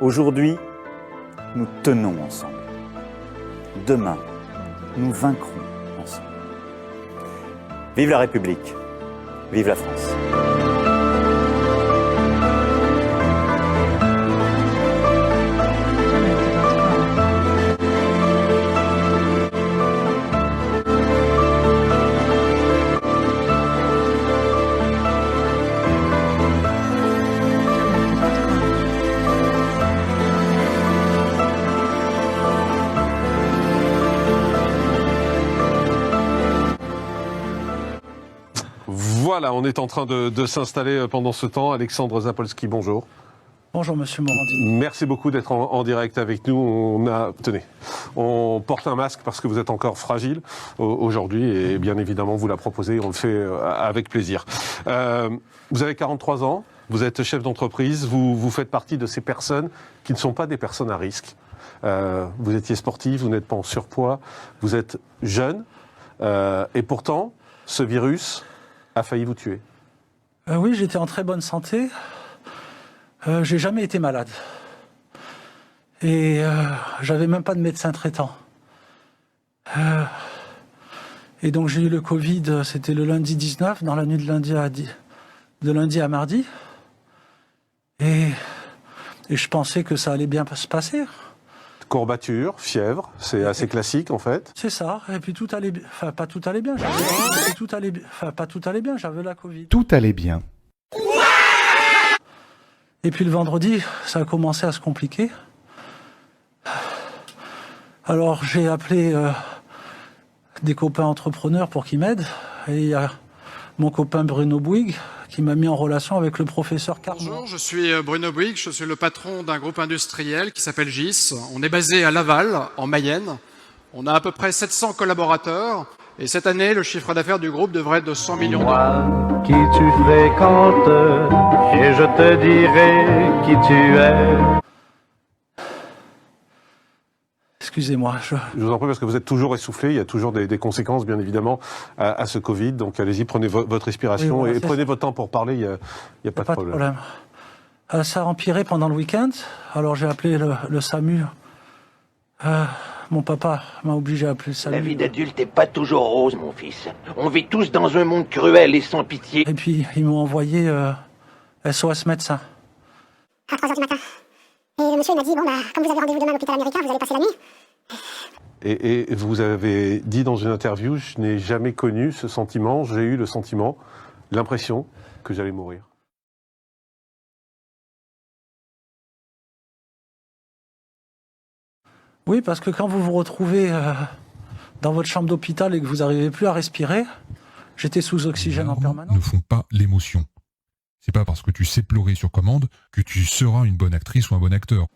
Aujourd'hui, nous tenons ensemble. Demain, nous vaincrons ensemble. Vive la République, vive la France. Voilà, on est en train de s'installer pendant ce temps. Alexandre Zapolski, bonjour. Bonjour Monsieur Morandini. Merci beaucoup d'être en direct avec nous. Tenez, on porte un masque parce que vous êtes encore fragile aujourd'hui et bien évidemment vous la proposez, on le fait avec plaisir. Vous avez 43 ans, vous êtes chef d'entreprise, vous faites partie de ces personnes qui ne sont pas des personnes à risque. Vous étiez sportif, vous n'êtes pas en surpoids, vous êtes jeune et pourtant ce virus a failli vous tuer. Oui, j'étais en très bonne santé. J'ai jamais été malade. Et j'avais même pas de médecin traitant. Et donc j'ai eu le Covid, c'était le lundi 19, dans la nuit de lundi à mardi. Et je pensais que ça allait bien se passer. Courbature, fièvre, c'est assez classique en fait. C'est ça, et puis tout allait bien. Enfin, pas tout allait bien. Pas tout allait bien, j'avais la Covid. Tout allait bien. Et puis le vendredi, ça a commencé à se compliquer. Alors j'ai appelé des copains entrepreneurs pour qu'ils m'aident. Et il y a mon copain Bruno Bouygues qui m'a mis en relation avec le professeur Carmon. Bonjour, je suis Bruno Bouygues, je suis le patron d'un groupe industriel qui s'appelle GIS. On est basé à Laval, en Mayenne. On a à peu près 700 collaborateurs. Et cette année, le chiffre d'affaires du groupe devrait être de 100 millions d'euros. Moi, qui tu fréquentes, et je te dirai qui tu es. Excusez-moi. Je vous en prie parce que vous êtes toujours essoufflé, il y a toujours des conséquences bien évidemment à ce Covid, donc allez-y, prenez votre respiration oui, voilà, et prenez votre temps pour parler, il n'y a pas de problème. Ça a empiré pendant le week-end, alors j'ai appelé le SAMU. Mon papa m'a obligé à appeler le SAMU. La vie d'adulte n'est pas toujours rose, mon fils. On vit tous dans un monde cruel et sans pitié. Et puis ils m'ont envoyé SOS médecin. À 3h du matin. Et le monsieur il m'a dit, bon bah, comme vous avez rendez-vous demain à l'hôpital américain, vous allez passer la nuit. Et vous avez dit dans une interview, je n'ai jamais connu ce sentiment, j'ai eu le sentiment, l'impression que j'allais mourir. Oui, parce que quand vous vous retrouvez dans votre chambre d'hôpital et que vous n'arrivez plus à respirer, j'étais sous oxygène en permanence. Ne font pas l'émotion. C'est pas parce que tu sais pleurer sur commande que tu seras une bonne actrice ou un bon acteur.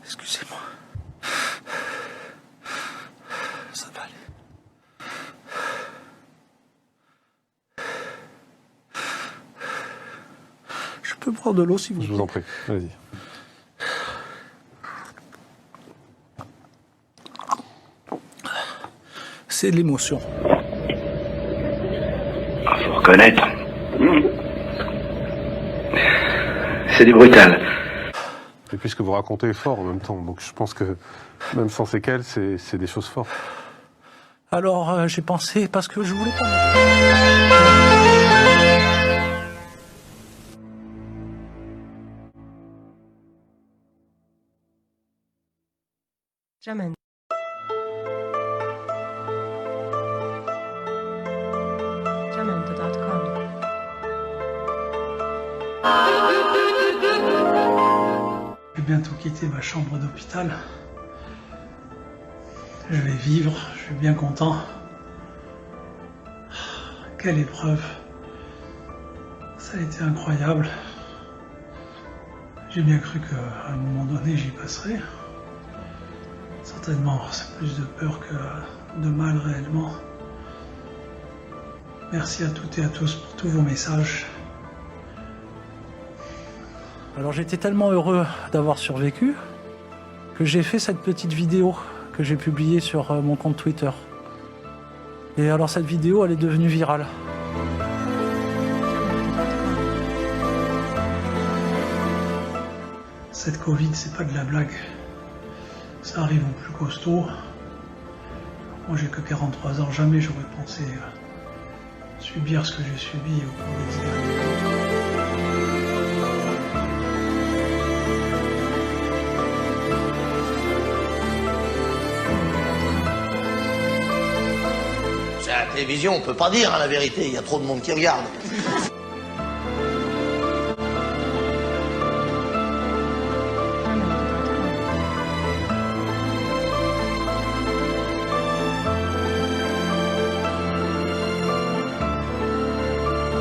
Excusez-moi. Ça va aller. Je peux prendre de l'eau si vous voulez. Je vous en prie, allez-y. C'est de l'émotion. Faut reconnaître. C'est du brutal. Et puis ce que vous racontez est fort en même temps, donc je pense que même sans séquelles, c'est des choses fortes. Alors j'ai pensé, parce que je voulais pas... Jamais. Je vais bientôt quitter ma chambre d'hôpital. Je vais vivre, je suis bien content. Quelle épreuve. Ça a été incroyable. J'ai bien cru qu'à un moment donné j'y passerais. Certainement, c'est plus de peur que de mal réellement. Merci à toutes et à tous pour tous vos messages. Alors j'étais tellement heureux d'avoir survécu que j'ai fait cette petite vidéo que j'ai publiée sur mon compte Twitter. Et alors cette vidéo, elle est devenue virale. Cette Covid, c'est pas de la blague. Ça arrive aux plus costauds. Moi, j'ai que 43 ans, jamais j'aurais pensé subir ce que j'ai subi au cours des années. C'est à la télévision, on peut pas dire la vérité, il y a trop de monde qui regarde.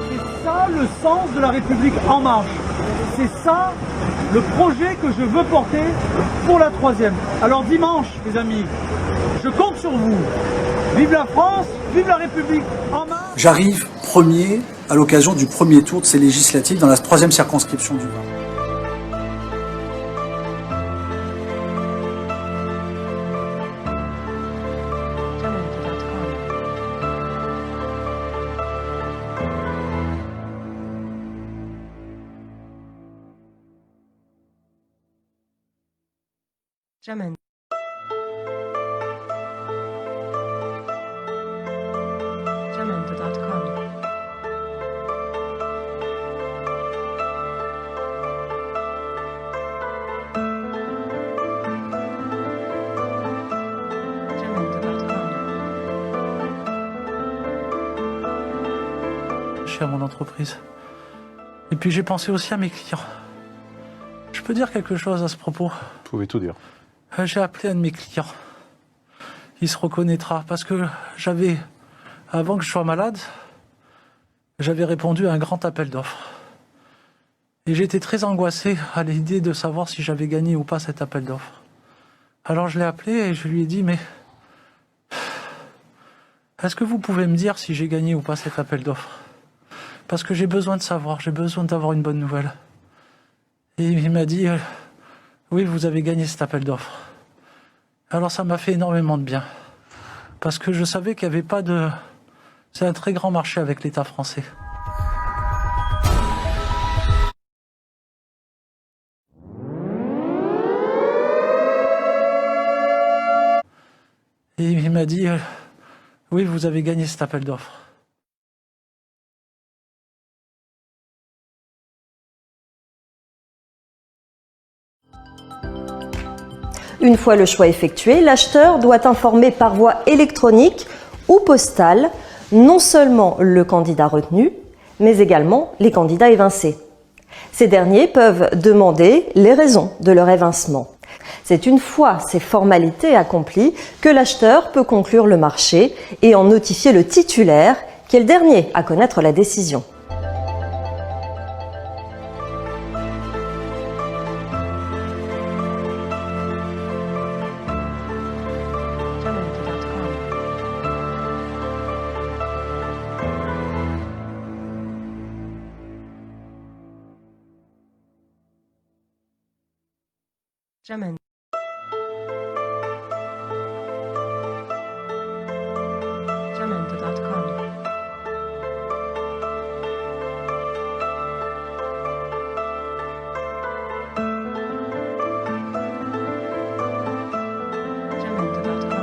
C'est ça le sens de la République en marche. C'est ça le projet que je veux porter pour la 3e. Alors dimanche, mes amis, je compte sur vous. Vive la France, vive la République en marche. J'arrive premier à l'occasion du premier tour de ces législatives dans la 3e circonscription du Var. Jamendo. Jamendo.com. Je suis à mon entreprise. Et puis j'ai pensé aussi à mes clients. Je peux dire quelque chose à ce propos? Vous pouvez tout dire. J'ai appelé un de mes clients. Il se reconnaîtra parce que j'avais, avant que je sois malade, j'avais répondu à un grand appel d'offres. Et j'étais très angoissé à l'idée de savoir si j'avais gagné ou pas cet appel d'offres. Alors je l'ai appelé et je lui ai dit, mais est-ce que vous pouvez me dire si j'ai gagné ou pas cet appel d'offres? Parce que j'ai besoin de savoir, j'ai besoin d'avoir une bonne nouvelle. Et il m'a dit, oui, vous avez gagné cet appel d'offres. Alors ça m'a fait énormément de bien. Parce que je savais qu'il n'y avait pas de... C'est un très grand marché avec l'État français. Et il m'a dit, oui, vous avez gagné cet appel d'offres. Une fois le choix effectué, l'acheteur doit informer par voie électronique ou postale non seulement le candidat retenu, mais également les candidats évincés. Ces derniers peuvent demander les raisons de leur évincement. C'est une fois ces formalités accomplies que l'acheteur peut conclure le marché et en notifier le titulaire, qui est le dernier à connaître la décision. Jamendo. Jamendo.com. Jamendo.com.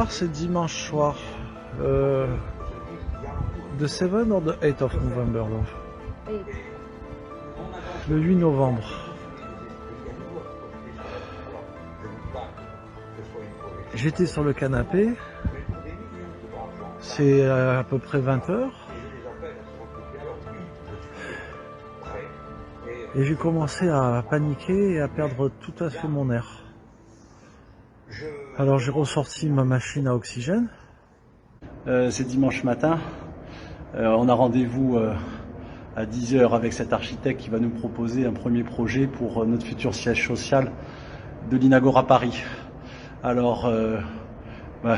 soir, c'est dimanche soir. The 7 or the 8 of November, love? Le 8 novembre. J'étais sur le canapé. C'est à peu près 20h. Et j'ai commencé à paniquer et à perdre tout à fait mon air. Alors j'ai ressorti ma machine à oxygène. C'est dimanche matin. On a rendez-vous à 10h avec cet architecte qui va nous proposer un premier projet pour notre futur siège social de l'Inagora Paris. Alors, il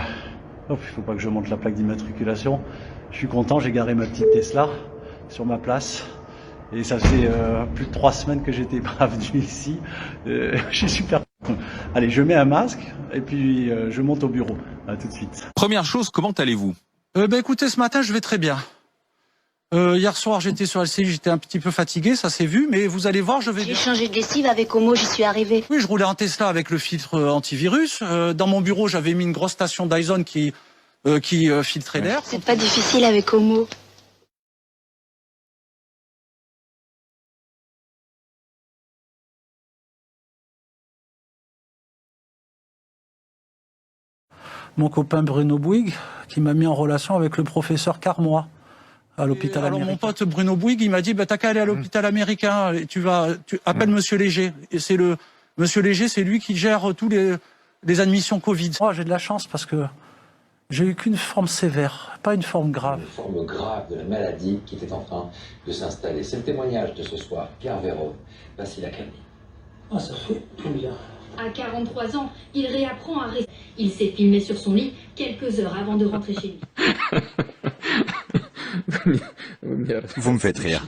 ne faut pas que je monte la plaque d'immatriculation. Je suis content, j'ai garé ma petite Tesla sur ma place. Et ça fait plus de 3 semaines que j'étais pas venu ici. Je suis super content. Allez, je mets un masque et puis je monte au bureau. À tout de suite. Première chose, comment allez-vous? Écoutez, ce matin, je vais très bien. Hier soir, j'étais sur LCI, j'étais un petit peu fatigué, ça s'est vu, mais vous allez voir, je vais bien. J'ai changé de lessive avec Homo, j'y suis arrivé. Oui, je roulais en Tesla avec le filtre antivirus. Dans mon bureau, j'avais mis une grosse station Dyson qui filtrait l'air. C'est pas difficile avec Homo. Mon copain Bruno Bouygues, qui m'a mis en relation avec le professeur Carmois à l'hôpital américain. Alors mon pote Bruno Bouygues, il m'a dit, t'as qu'à aller à l'hôpital américain, et tu appelles Monsieur Léger. Et c'est Monsieur Léger, c'est lui qui gère tous les admissions Covid. Moi, j'ai de la chance parce que j'ai eu qu'une forme sévère, pas une forme grave. Une forme grave de la maladie qui était en train de s'installer. C'est le témoignage de ce soir, Pierre Véraud, Vassil Akami. Ah, ça fait tout bien. À 43 ans, il réapprend à rester. Il s'est filmé sur son lit quelques heures avant de rentrer chez lui. Vous me faites rire.